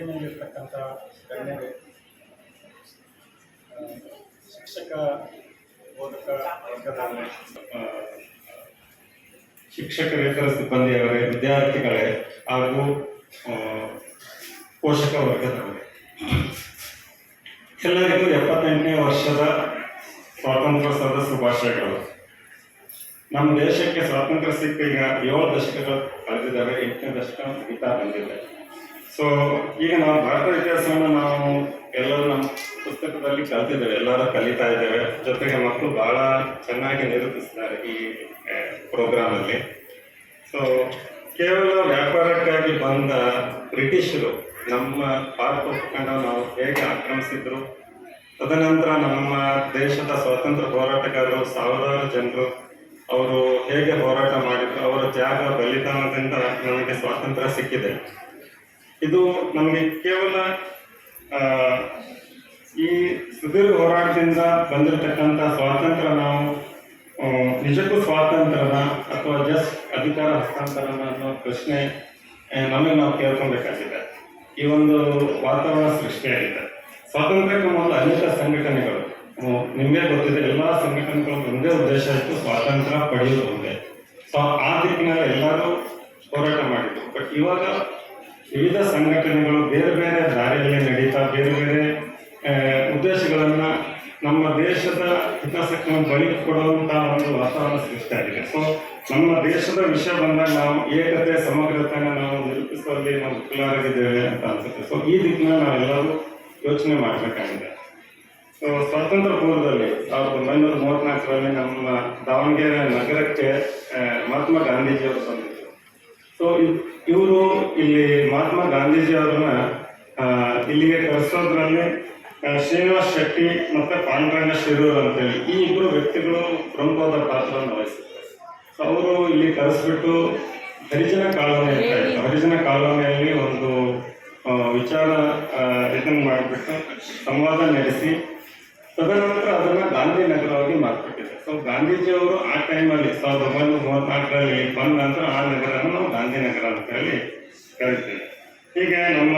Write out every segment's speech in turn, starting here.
ವೇದಿಕೆಯಲ್ಲಿರ್ತಕ್ಕಂಥ ಗಣ್ಯರೇ, ಶಿಕ್ಷಕ ಬೋಧಕ ವರ್ಗದವರೇ, ಶಿಕ್ಷಕರೇತರ ಸಿಬ್ಬಂದಿಯವರೇ, ವಿದ್ಯಾರ್ಥಿಗಳೇ ಹಾಗೂ ಪೋಷಕ ವರ್ಗದವರೇ, ಎಲ್ಲರಿಗೂ 78ನೇ ವರ್ಷದ ಸ್ವಾತಂತ್ರ್ಯ ಶುಭಾಶಯಗಳು. ನಮ್ಮ ದೇಶಕ್ಕೆ ಸ್ವಾತಂತ್ರ್ಯ ಸಿಕ್ಕ ಈಗ 7 ದಶಕಗಳು ಕಳೆದಿದ್ದಾವೆ, 8ನೇ ದಶಕ ಮುಗಿತಾ ಬಂದಿದೆ. ಸೊ ಈಗ ನಾವು ಭಾರತ ಇತಿಹಾಸವನ್ನು ನಾವು ಎಲ್ಲರೂ ನಮ್ಮ ಪುಸ್ತಕದಲ್ಲಿ ಕಲ್ತಿದ್ದೇವೆ, ಎಲ್ಲರೂ ಕಲಿತಾ ಇದ್ದೇವೆ. ಜೊತೆಗೆ ಮಕ್ಕಳು ಬಹಳ ಚೆನ್ನಾಗಿ ನಿರೂಪಿಸಿದ್ದಾರೆ ಈ ಪ್ರೋಗ್ರಾಮಲ್ಲಿ. ಸೊ ಕೇವಲ ವ್ಯಾಪಾರಕ್ಕಾಗಿ ಬಂದ ಬ್ರಿಟಿಷರು ನಮ್ಮ ಭಾರತ ಉಪಖಂಡ ನಾವು ಹೇಗೆ ಆಕ್ರಮಿಸಿದ್ರು, ತದನಂತರ ನಮ್ಮ ದೇಶದ ಸ್ವಾತಂತ್ರ್ಯ ಹೋರಾಟಗಾರರು ಸಾವಿರಾರು ಜನರು ಅವರು ಹೇಗೆ ಹೋರಾಟ ಮಾಡಿದ್ರು, ಅವರ ತ್ಯಾಗ ಬಲಿದಾನದಿಂದ ನಮಗೆ ಸ್ವಾತಂತ್ರ್ಯ ಸಿಕ್ಕಿದೆ. ಇದು ನಮಗೆ ಕೇವಲ ಈ ಸುದೀರ್ಘ ಹೋರಾಟದಿಂದ ಬಂದಿರತಕ್ಕಂಥ ಸ್ವಾತಂತ್ರ್ಯ ನಾವು ನಿಜಕ್ಕೂ ಸ್ವಾತಂತ್ರ್ಯನ ಅಥವಾ ಜಸ್ಟ್ ಅಧಿಕಾರ ಹಸ್ತಾಂತರನ ಅನ್ನೋ ಪ್ರಶ್ನೆ ನಮಗೆ ನಾವು ಕೇಳ್ಕೊಬೇಕಾಗಿದೆ. ಈ ಒಂದು ವಾತಾವರಣ ಸೃಷ್ಟಿಯಾಗಿದೆ. ಸ್ವಾತಂತ್ರ್ಯಕ್ಕೆ ಮೊದಲು ಅನೇಕ ಸಂಘಟನೆಗಳು, ನಿಮಗೆ ಗೊತ್ತಿದೆ, ಎಲ್ಲ ಸಂಘಟನೆಗಳು ಒಂದೇ ಉದ್ದೇಶ ಇತ್ತು, ಸ್ವಾತಂತ್ರ್ಯ ಪಡೆಯುವುದು ಒಂದೇ. ಸೊ ಆ ದಿಕ್ಕಿನಲ್ಲಿ ಎಲ್ಲರೂ ಹೋರಾಟ ಮಾಡಿದ್ರು. ಬಟ್ ಇವಾಗ ವಿವಿಧ ಸಂಘಟನೆಗಳು ಬೇರೆ ಬೇರೆ ದಾರಿಯಲ್ಲಿ ನಡೀತಾ ಬೇರೆ ಬೇರೆ ಉದ್ದೇಶಗಳನ್ನು ನಮ್ಮ ದೇಶದ ಹಿತಾಸಕ್ತಿಯನ್ನು ಬಳಿ ಕೊಡುವಂಥ ಒಂದು ವಾತಾವರಣ ಸೃಷ್ಟಿಯಾಗಿದೆ. ಸೊ ನಮ್ಮ ದೇಶದ ವಿಷಯ ಬಂದಾಗ ನಾವು ಏಕತೆ ಸಮಗ್ರತೆಯನ್ನು ನಾವು ನಿರೂಪಿಸುವಲ್ಲಿ ನಾವು ವಿಫಲರಾಗಿದ್ದೇವೆ ಅಂತ ಅನ್ಸುತ್ತೆ. ಸೊ ಈ ದಿಕ್ಕಿನಲ್ಲಿ ನಾವೆಲ್ಲರೂ ಯೋಚನೆ ಮಾಡಬೇಕಾಗಿದೆ. ಸೊ ಸ್ವಾತಂತ್ರ್ಯ ಪೂರ್ವದಲ್ಲಿ 1934ರಲ್ಲಿ ನಮ್ಮ ದಾವಣಗೆರೆ ನಗರಕ್ಕೆ ಮಹಾತ್ಮ ಗಾಂಧೀಜಿಯವರು ಬಂದಿದ್ದರು. ಸೊ ಇವರು ಇಲ್ಲಿ ಮಹಾತ್ಮ ಗಾಂಧೀಜಿಯವರನ್ನ ಇಲ್ಲಿಗೆ ಕರೆಸೋದ್ರಲ್ಲಿ ಶ್ರೀನಿವಾಸ್ ಶೆಟ್ಟಿ ಮತ್ತು ಪಾಂಡುರಂಗ ಶಿರೂರ್ ಅಂತೇಳಿ ಈ ಇಬ್ಬರು ವ್ಯಕ್ತಿಗಳು ಪ್ರಮುಖವಾದ ಪಾತ್ರವನ್ನು ವಹಿಸಿದ್ದಾರೆ. ಸೊ ಅವರು ಇಲ್ಲಿ ಕರೆಸ್ಬಿಟ್ಟು ಹರಿಜನ ಕಾಲೋನಿ ಅಂತ ಇತ್ತು, ಹರಿಜನ ಕಾಲೋನಿಯಲ್ಲಿ ಒಂದು ವಿಚಾರ ಇದನ್ನು ಮಾಡಿಬಿಟ್ಟು ಸಂವಾದ ನಡೆಸಿ ತದನಂತರ ಅದನ್ನು ಗಾಂಧಿನಗರವಾಗಿ ಮಾರ್ಪಟ್ಟಿದೆ. ಸೊ ಗಾಂಧೀಜಿಯವರು ಆ ಟೈಮಲ್ಲಿ 1934ರಲ್ಲಿ ಬಂದ ನಂತರ ಆ ನಗರನ ನಾವು ಗಾಂಧಿನಗರ ಅಂತ ಹೇಳಿ ಕರಿತೀವಿ. ಹೀಗೆ ನಮ್ಮ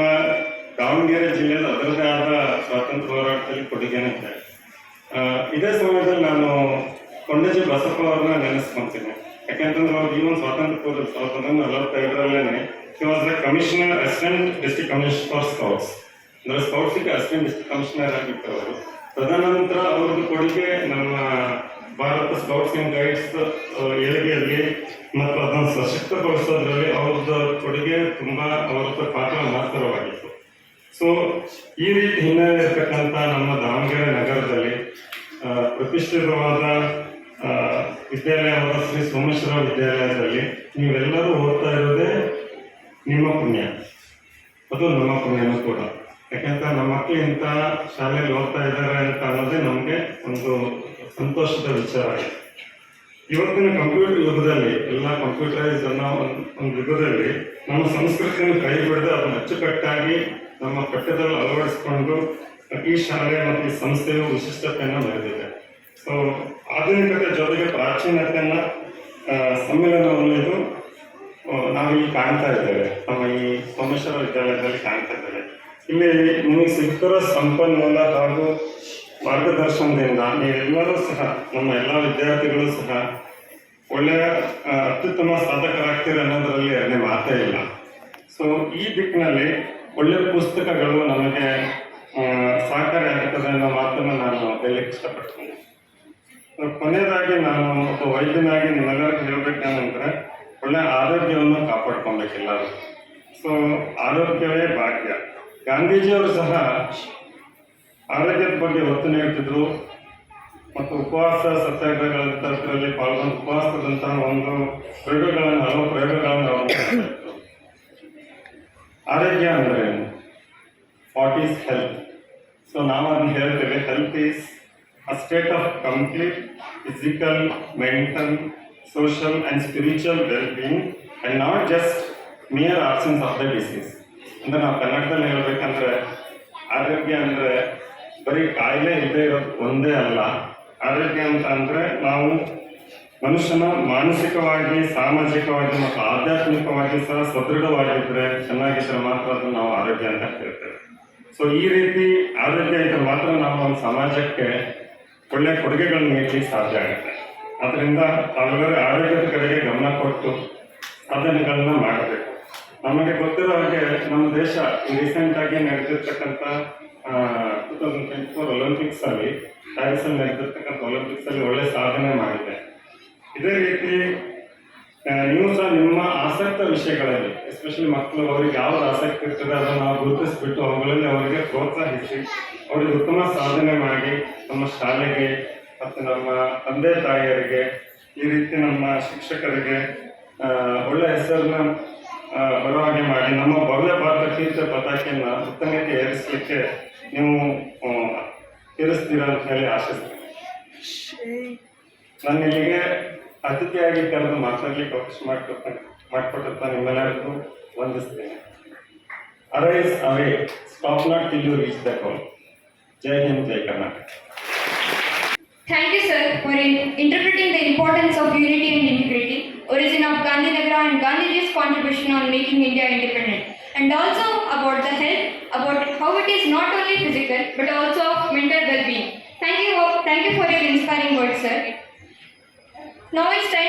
ದಾವಣಗೆರೆ ಜಿಲ್ಲೆಯಲ್ಲಿ ಅದರದೇ ಆದ ಸ್ವಾತಂತ್ರ್ಯ ಹೋರಾಟದಲ್ಲಿ ಕೊಡುಗೆನೇ ಇದೆ. ಇದೇ ಸಮಯದಲ್ಲಿ ನಾನು ಕೊಂಡಜ್ಜಿ ಬಸಪ್ಪ ಅವ್ರನ್ನ ನೆನೆಸ್ಕೊತೀನಿ. ಯಾಕೆಂತಂದ್ರೆ ಅವ್ರು ಈ ಒಂದು ಸ್ವಾತಂತ್ರ್ಯ ಪೂರ್ವ 1945ರಲ್ಲೇ he was the commissioner, assistant district commissioner for scouts. ಅಂದರೆ ಸ್ಕೌಟ್ಸಿಗೆ ಅಸಿಸ್ಟೆಂಟ್ ಡಿಸ್ಟ್ರಿಕ್ಟ್ ಕಮಿಷನರ್ ಆಗಿತ್ತು ಅವರು. ತದನಂತರ ಅವ್ರದ್ದು ಕೊಡುಗೆ ನಮ್ಮ ಭಾರತ ಸ್ಕೌಟ್ಸ್ ಆ್ಯಂಡ್ ಗೈಡ್ಸ್ ಏಳಿಗೆಯಲ್ಲಿ ಮತ್ತು ಅದನ್ನು ಸಶಕ್ತಗೊಳಿಸೋದ್ರಲ್ಲಿ ಅವ್ರದ್ದು ಕೊಡುಗೆ ತುಂಬ ಅವರ ಪಾತ್ರ ಮಹತ್ತರವಾಗಿತ್ತು. ಸೊ ಈ ರೀತಿ ಹಿನ್ನೆಲೆ ಇರ್ತಕ್ಕಂಥ ನಮ್ಮ ದಾವಣಗೆರೆ ನಗರದಲ್ಲಿ ಪ್ರತಿಷ್ಠಿತವಾದ ವಿದ್ಯಾಲಯವಾದ ಶ್ರೀ ಸೋಮೇಶ್ವರ ವಿದ್ಯಾಲಯದಲ್ಲಿ ನೀವೆಲ್ಲರೂ ಓದ್ತಾ ಇರೋದೇ ನಿಮ್ಮ ಪುಣ್ಯ, ಅದು ನಮ್ಮ ಪುಣ್ಯನೂ ಕೂಡ. ಯಾಕೆಂತ ನಮ್ಮ ಮಕ್ಕಳು ಇಂಥ ಶಾಲೆಯಲ್ಲಿ ಓದ್ತಾ ಇದ್ದಾರೆ ಅಂತ ಅನ್ನೋದೇ ನಮಗೆ ಒಂದು ಸಂತೋಷದ ವಿಚಾರ ಆಗಿದೆ. ಇವತ್ತಿನ ಕಂಪ್ಯೂಟರ್ ಯುಗದಲ್ಲಿ, ಎಲ್ಲ ಕಂಪ್ಯೂಟರೈಸ್ ಅನ್ನೋ ಒಂದು ಯುಗದಲ್ಲಿ ನಮ್ಮ ಸಂಸ್ಕೃತಿಯನ್ನು ಕೈ ಬಿಡದೆ ಅದನ್ನು ಅಚ್ಚುಕಟ್ಟಾಗಿ ನಮ್ಮ ಪಠ್ಯದಲ್ಲಿ ಅಳವಡಿಸಿಕೊಂಡು ಈ ಶಾಲೆ ಮತ್ತು ಈ ಸಂಸ್ಥೆಯು ವಿಶಿಷ್ಟತೆಯನ್ನು ಮೆರೆದಿದೆ. ಸೊ ಆಧುನಿಕತೆ ಜೊತೆಗೆ ಪ್ರಾಚೀನತೆಯನ್ನು ಸಮ್ಮಿಲನವನ್ನು ಇದು ನಾವಿಲ್ಲಿ ಕಾಣ್ತಾ ಇದ್ದೇವೆ, ನಮ್ಮ ಈ ಸೋಮೇಶ್ವರ ವಿದ್ಯಾಲಯದಲ್ಲಿ ಕಾಣ್ತಾ ಇದ್ದೇವೆ. ಇಲ್ಲಿ ನಿಮಗೆ ಸಿಗ್ತಿರೋ ಸಂಪನ್ಮೂಲ ಹಾಗೂ ಮಾರ್ಗದರ್ಶನದಿಂದ ನೀವೆಲ್ಲರೂ ಸಹ, ನಮ್ಮ ಎಲ್ಲ ವಿದ್ಯಾರ್ಥಿಗಳು ಸಹ ಒಳ್ಳೆಯ ಅತ್ಯುತ್ತಮ ಸಾಧಕರಾಗ್ತೀರಿ ಅನ್ನೋದರಲ್ಲಿ ಎರಡನೇ ಮಾತೇ ಇಲ್ಲ. ಸೊ ಈ ದಿಕ್ಕಿನಲ್ಲಿ ಒಳ್ಳೆಯ ಪುಸ್ತಕಗಳು ನಮಗೆ ಸಹಕಾರಿ ಆಗ್ತದೆ ಅನ್ನೋ ಮಾತನ್ನು ನಾನು ಹೇಳಲಿಕ್ಕೆ ಇಷ್ಟಪಡ್ತೀನಿ. ಕೊನೆಯದಾಗಿ ನಾನು ಒಬ್ಬ ವೈದ್ಯನಾಗಿ ನಿಮ್ಮೆಲ್ಲರಿಗೂ ಹೇಳಬೇಕಂದ್ರೆ ಒಳ್ಳೆಯ ಆರೋಗ್ಯವನ್ನು ಕಾಪಾಡ್ಕೊಬೇಕೆಲ್ಲರೂ. ಸೊ ಆರೋಗ್ಯವೇ ಭಾಗ್ಯ. ಗಾಂಧೀಜಿಯವರು ಸಹ ಆರೋಗ್ಯದ ಬಗ್ಗೆ ಒತ್ತು ನೀಡ್ತಿದ್ರು ಮತ್ತು ಉಪವಾಸ ಸತ್ಯಾಗ್ರಹಗಳಲ್ಲಿ ಪಾಲ್ಗೊಂಡು ಉಪವಾಸದಂತಹ ಒಂದು ಹಲವು ಪ್ರಯೋಗಗಳನ್ನು ಅವರು ಮಾಡ್ತಿದ್ರು. ಆರೋಗ್ಯ ಅಂದರೆ ವಾಟ್ ಈಸ್ ಹೆಲ್ತ್? ಸೊ ನಾವು ಅದನ್ನು ಹೇಳ್ತೇವೆ, health is a state of complete physical, mental, social and spiritual well-being and not just mere absence of the disease. ಅಂದರೆ ನಾವು ಕನ್ನಡದಲ್ಲಿ ಹೇಳಬೇಕಂದ್ರೆ ಆರೋಗ್ಯ ಅಂದರೆ ಬರೀ ಕಾಯಿಲೆ ಇಲ್ಲದೆ ಇರೋದು ಒಂದೇ ಅಲ್ಲ. ಆರೋಗ್ಯ ಅಂತ ಅಂದರೆ ನಾವು ಮನುಷ್ಯನ ಮಾನಸಿಕವಾಗಿ, ಸಾಮಾಜಿಕವಾಗಿ ಮತ್ತು ಆಧ್ಯಾತ್ಮಿಕವಾಗಿ ಸಹ ಸದೃಢವಾಗಿದ್ದರೆ, ಚೆನ್ನಾಗಿದ್ದರೆ ಮಾತ್ರ ಅದನ್ನು ನಾವು ಆರೋಗ್ಯ ಅಂತ ಹೇಳ್ತೇವೆ. ಸೊ ಈ ರೀತಿ ಆರೋಗ್ಯ ಇದ್ದರೆ ಮಾತ್ರ ನಾವು ನಮ್ಮ ಸಮಾಜಕ್ಕೆ ಒಳ್ಳೆಯ ಕೊಡುಗೆಗಳನ್ನು ನೀಡಲಿಕ್ಕೆ ಸಾಧ್ಯ ಆಗುತ್ತೆ. ಆದ್ದರಿಂದ ತಾವೆಲ್ಲರೂ ಆರೋಗ್ಯದ ಕಡೆಗೆ ಗಮನ ಕೊಟ್ಟು ಸಾಧನೆಗಳನ್ನ ಮಾಡಬೇಕು. ನಮಗೆ ಗೊತ್ತಿರೋ ಹಾಗೆ ನಮ್ಮ ದೇಶ ರೀಸೆಂಟಾಗಿ ನಡೆದಿರ್ತಕ್ಕಂಥ 2024 ಒಲಿಂಪಿಕ್ಸಲ್ಲಿ, ಪ್ಯಾರಿಸಲ್ಲಿ ನಡೆದಿರ್ತಕ್ಕಂಥ ಒಲಿಂಪಿಕ್ಸಲ್ಲಿ ಒಳ್ಳೆ ಸಾಧನೆ ಮಾಡಿದೆ. ಇದೇ ರೀತಿ ನೀವು ಸಹ ನಿಮ್ಮ ಆಸಕ್ತ ವಿಷಯಗಳಲ್ಲಿ, ಎಸ್ಪೆಷಲಿ ಮಕ್ಕಳು, ಅವ್ರಿಗೆ ಯಾವ್ದು ಆಸಕ್ತಿ ಇರ್ತದೆ ಅದನ್ನು ನಾವು ಗುರುತಿಸ್ಬಿಟ್ಟು ಅವುಗಳಲ್ಲಿ ಅವರಿಗೆ ಪ್ರೋತ್ಸಾಹಿಸಿ ಅವರಿಗೆ ಉತ್ತಮ ಸಾಧನೆ ಮಾಡಿ ನಮ್ಮ ಶಾಲೆಗೆ ಮತ್ತು ನಮ್ಮ ತಂದೆ ತಾಯಿಯರಿಗೆ, ಈ ರೀತಿ ನಮ್ಮ ಶಿಕ್ಷಕರಿಗೆ ಒಳ್ಳೆಯ ಹೆಸರನ್ನ ಬರೋ ಹಾಗೆ ಮಾಡಿ ನಮ್ಮ ಭವ್ಯ ಭಾರತ ಕೀರ್ತಿ ಪತಾಕೆಯನ್ನು ಉತ್ತಮಕ್ಕೆ ಏರಿಸಲಿಕ್ಕೆ ನೀವು ಏರಿಸ್ತೀರಾ ಅಂತ ಹೇಳಿ ಆಶಿಸ್ತೀನಿ. ನಾನು ಇಲ್ಲಿಗೆ ಅತಿಥಿಯಾಗಿ ಕರೆದು ಮಾತಾಡ್ಲಿಕ್ಕೆ ಅವಕಾಶ ಮಾಡಿಕೊಟ್ಟಂತ ನಿಮ್ಮೆಲ್ಲರಿಗೂ ವಂದಿಸ್ತೇನೆ. Arise awake, stop not till you reach the goal. ಜೈ ಹಿಂದ್, ಜೈ Karnataka. Thank you, sir, for interpreting the importance of unity and integrity, origin of Gandhinagara and Gandhiji's contribution on making India independent, and also about the health, about how it is not only physical but also of mental well-being. Thank you for your inspiring words, sir. Now it's time